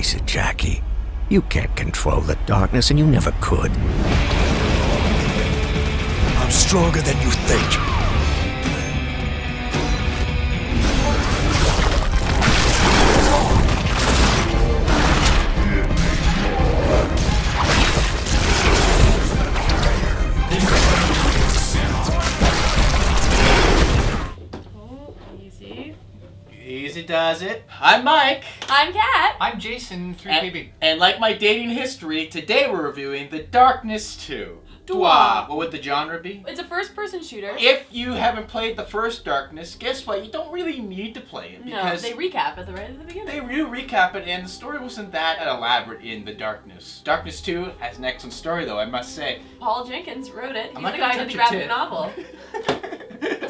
face it, Jackie. You can't control the darkness, and you never could. I'm stronger than you think. Easy does it. I'm Mike. I'm Kat. I'm Jason, 3KB. And like my dating history, today we're reviewing The Darkness 2. Dwa. What would the genre be? It's a first-person shooter. If you haven't played the first Darkness, guess what? You don't really need to play it. Because they recap it right at the beginning. They do recap it, and the story wasn't that elaborate in The Darkness. Darkness 2 has an excellent story, though, I must say. Paul Jenkins wrote it. He's not the gonna guy who did the touch graphic your novel.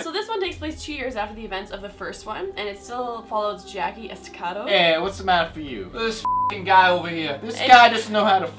So this one takes place 2 years after the events of the first one, and it still follows Jackie Estacado. Hey, what's the matter for you? This f***ing guy over here. This guy doesn't know how to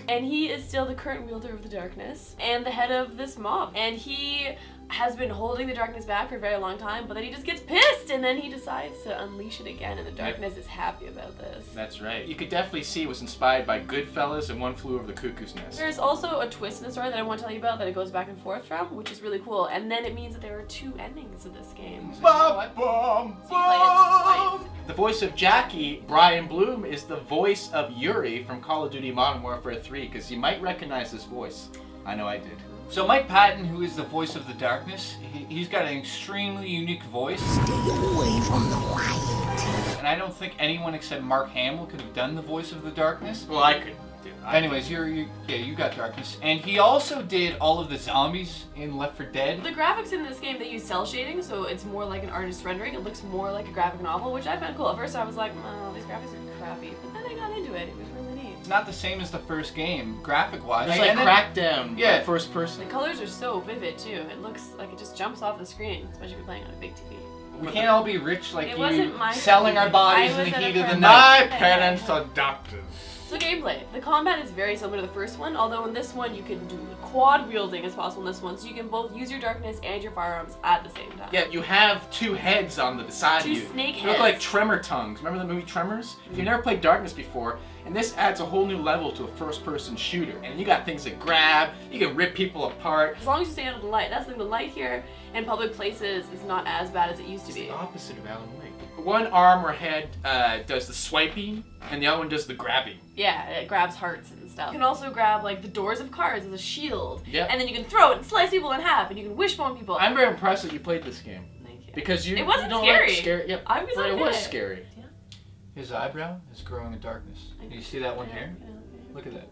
And he is still the current wielder of the darkness and the head of this mob. And he has been holding the darkness back for a very long time, but then he just gets pissed and then he decides to unleash it again, and the darkness is happy about this. That's right. You could definitely see it was inspired by Goodfellas and One Flew Over the Cuckoo's Nest. There's also a twist in the story that I want to tell you about that it goes back and forth from, which is really cool. And then it means that there are 2 endings to this game. Bum, bum, So you play it twice. The voice of Jackie, Brian Bloom, is the voice of Yuri from Call of Duty Modern Warfare 3, because you might recognize this voice. I know I did. So Mike Patton, who is the voice of the darkness, he's got an extremely unique voice. Stay away from the light. And I don't think anyone except Mark Hamill could have done the voice of the darkness. Well, I could do it. Anyways, you got darkness. And he also did all of the zombies in Left 4 Dead. The graphics in this game, they use cell shading, so it's more like an artist rendering. It looks more like a graphic novel, which I found cool. At first I was like, oh, these graphics are crappy. But then I got into it. It was really neat. It's not the same as the first game, graphic-wise. It's like And then- Crackdown, Yeah. but first person. The colors are so vivid, too. It looks like it just jumps off the screen, especially if you're playing on a big TV. We can't all be rich like It you, wasn't my selling our fault. bodies I in the was at a heat of the friend's night. My parents are doctors. So gameplay. The combat is very similar to the first one, although in this one you can do quad wielding as possible in this one, so you can both use your darkness and your firearms at the same time. Yeah, you have 2 heads on the side of 2 you. snake They look like heads. tremor tongues. Remember the movie Tremors? If you've never played Darkness before, and this adds a whole new level to a first-person shooter. And you got things that grab, you can rip people apart. As long as you stay out of the light. That's the thing, the light here in public places is not as bad as it used to It's be. the opposite of Alan Wake. One arm or head does the swiping, and the other one does the grabbing. Yeah, it grabs hearts and stuff. You can also grab like the doors of cars as a shield. Yeah. And then you can throw it and slice people in half, and you can wishbone people. I'm very impressed that you played this game. Thank you. Because you, It wasn't you don't scary. like scary. Yep. I was but it okay. was scary. His eyebrow is growing in darkness. Do you see that one here? Yeah. Look at that.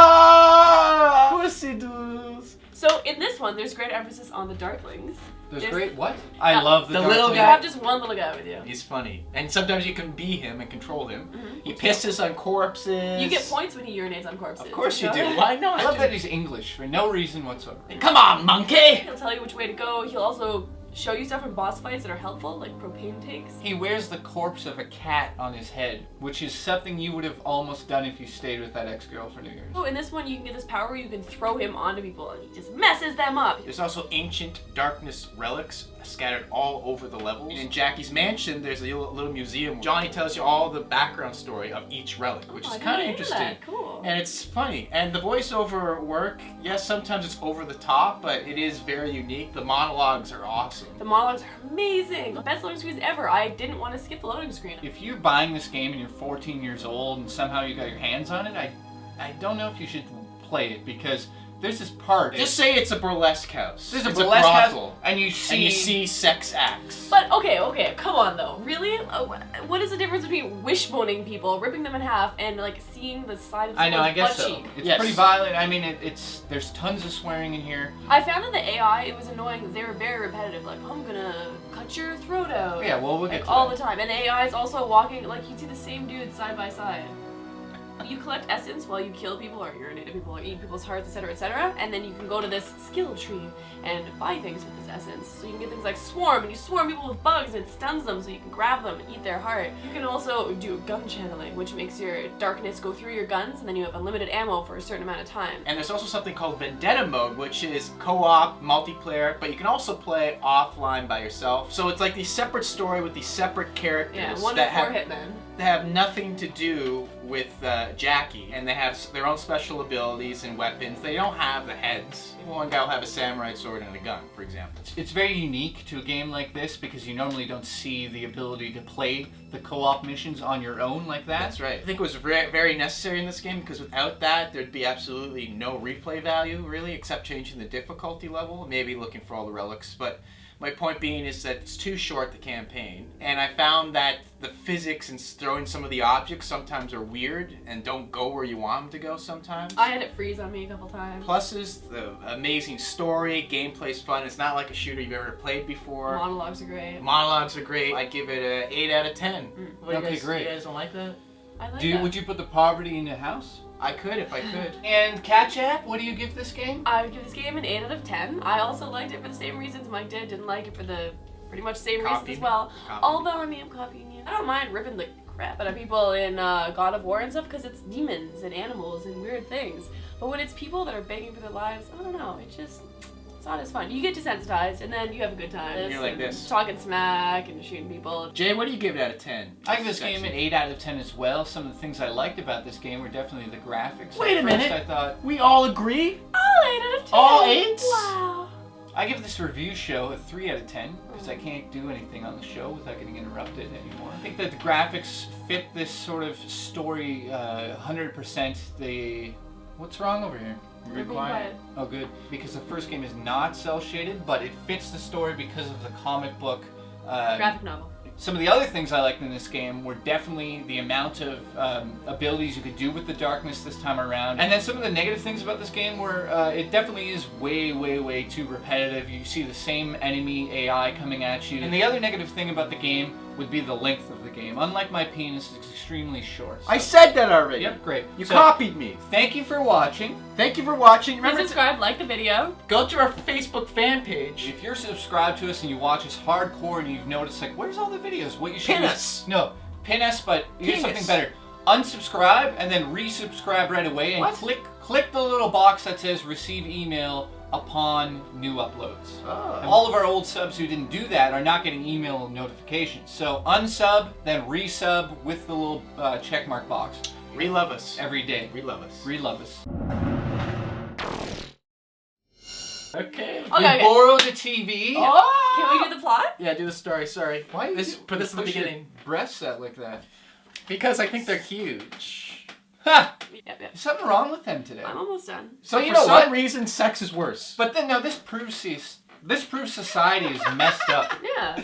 Ah! Pussy doos. So in this one, there's great emphasis on the darklings. There's great what? I Yeah. love the The little You darkling. guy. have just one little guy with you. He's funny. And sometimes you can be him and control him. Mhm. He pisses on corpses. You get points when he urinates on corpses. Of course you know do. that? Why not? I love that he's English for no reason whatsoever. Come on, monkey! He'll tell you which way to go. He'll also show you stuff in boss fights that are helpful, like propane tanks. He wears the corpse of a cat on his head, which is something you would have almost done if you stayed with that ex-girl for New Year's. Oh, in this one, you can get this power where you can throw him onto people, and he just messes them up. There's also ancient darkness relics scattered all over the levels. In Jackie's mansion, there's a little museum. Johnny tells you all the background story of each relic, which Oh, is I kind of didn't know interesting. that. Cool. And it's funny. And the voiceover work, yes, sometimes it's over the top, but it is very unique. The monologues are awesome. The monologues are amazing. The best loading screens ever. I didn't want to skip the loading screen. If you're buying this game and you're 14 years old and somehow you got your hands on it, I don't know if you should play it because there's this part. Just say it's a burlesque house. There's a It's burlesque house, brothel. and you see sex acts. But okay, come on though. Really? What is the difference between wishboning people, ripping them in half, and like seeing the side of I know, I someone's guess butt so. cheek? It's Yes. pretty violent. I mean, there's tons of swearing in here. I found that the AI, it was annoying that they were very repetitive. Like, I'm gonna cut your throat out. Yeah, well, we'll get Like to all that. the time. And the AI is also walking, like you see the same dude side by side. You collect essence while you kill people or urinate at people or eat people's hearts, etc., etc. And then you can go to this skill tree and buy things with this essence. So you can get things like swarm, and you swarm people with bugs and it stuns them so you can grab them and eat their heart. You can also do gun channeling, which makes your darkness go through your guns, and then you have unlimited ammo for a certain amount of time. And there's also something called Vendetta mode, which is co-op, multiplayer, but you can also play offline by yourself. So it's like the separate story with these separate characters Yeah, one that of 4 have hitmen. have nothing to do with Jackie, and they have their own special abilities and weapons. They don't have the heads. One guy will have a samurai sword and a gun, for example. It's very unique to a game like this because you normally don't see the ability to play the co-op missions on your own like that. That's right. I think it was very, very necessary in this game because without that, there'd be absolutely no replay value, really, except changing the difficulty level, maybe looking for all the relics. But my point being is that it's too short, the campaign. And I found that the physics and throwing some of the objects sometimes are weird and don't go where you want them to go sometimes. I had it freeze on me a couple times. Pluses, the amazing story, gameplay's fun. It's not like a shooter you've ever played before. Monologues are great. Monologues are great. I'd give it a 8 out of 10. What, Okay, you guys, great. You guys don't like that? I like that. Would you put the poverty in a house? I could if I could. And Catchat, what do you give this game? I would give this game an 8 out of 10. I also liked it for the same reasons Mike did. Didn't like it for the pretty much same reasons as well. Although, I mean, I'm copying you. I don't mind ripping the crap out of people in God of War and stuff because it's demons and animals and weird things. But when it's people that are begging for their lives, I don't know. It's not as fun. You get desensitized and then you have a good time. You're like this. Talking smack and shooting people. Jay, what do you give it out of 10? I give this game an 8 out of 10 as well. Some of the things I liked about this game were definitely the graphics. Wait a At first, minute. I thought We all agree? All 8 out of 10. All 8s? Wow. I give this review show a 3 out of 10 because I can't do anything on the show without getting interrupted anymore. I think that the graphics fit this sort of story 100%. What's wrong over here? You're being quiet. Oh, good. Because the first game is not cel-shaded, but it fits the story because of the comic book. Graphic novel. Some of the other things I liked in this game were definitely the amount of abilities you could do with the darkness this time around. And then some of the negative things about this game were it definitely is way, way, way too repetitive. You see the same enemy AI coming at you. And the other negative thing about the game would be the length of the game. Unlike my penis, it's extremely short. I said that already. Yep, great. You So, copied me. Thank you for watching. Thank you for watching. Please Remember to subscribe, like the video. go to our Facebook fan page. If you're subscribed to us and you watch us hardcore and you've noticed, like, where's all the videos? What you should Pin do- us. No, pin us, but here's Penis. something better. Unsubscribe and then resubscribe right away and What? click the little box that says receive email upon new uploads. Oh. All of our old subs who didn't do that are not getting email notifications. So unsub, then resub with the little checkmark box Re-love us. every day. Re-love us. Relove us. Okay. We Okay. borrowed a TV. Oh! Can we do the plot? Yeah, do the story. Sorry. Why Put this in the push your beginning. breasts out like that? Because I think they're huge. Ha! Yep. There's something wrong with them today. I'm almost done. So you for know some what? reason, sex is worse. But then, no, this proves society is messed up. Yeah.